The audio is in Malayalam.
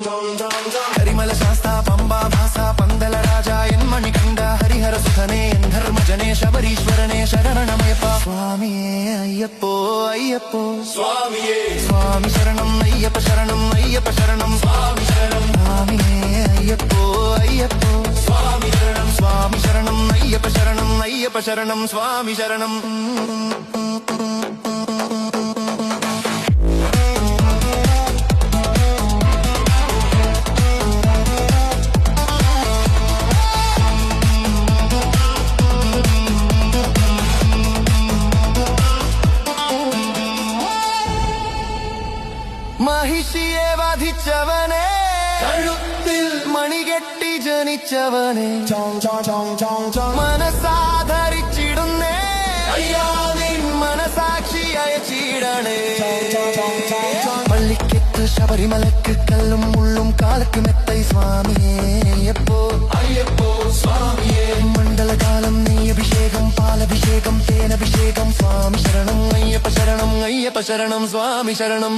കരിമല ശാസ്ത പമ്പ ഭാസ പന്തല രാജ എൻ മണികണ്ഠ ഹരിഹര സുധനേ എൻ ധർമ്മജനേ ശബരീശ്വരനേ ശരണമയ്യപ്പ സ്വാമിയേ അയ്യപ്പോ അയ്യപ്പോ സ്വാമിയേ സ്വാമി ശരണം അയ്യപ്പ ശരണം അയ്യപ്പ ശരണം സ്വാമി ശരണം സ്വാമിയേ അയ്യപ്പോ അയ്യപ്പോ സ്വാമി ശരണം സ്വാമി ശരണം അയ്യപ്പ ശരണം അയ്യപ്പ ശരണം സ്വാമി ശരണം മഹിഷിയെ വധിച്ചവനെ കഴുത്തിൽ മണികെട്ടി ജനിച്ചവനെ മനസാധരിച്ചിടുന്നേ അയ്യാ നിൻ മനസാക്ഷി അയച്ചിടണേ പള്ളിക്കെട്ട് ശബരിമലക്ക് കല്ലും മുള്ളും കാലക്ക് മെത്തൈ സ്വാമിയേ അയ്യപ്പോ അയ്യപ്പോ സ്വാമിയേ മണ്ഡലകാലം നെയ്യഭിഷേകം പാലഭിഷേകം തേനഭിഷേകം സ്വാമി ശരണം അയ്യപ്പ ശരണം അയ്യപ്പ ശരണം സ്വാമി ശരണം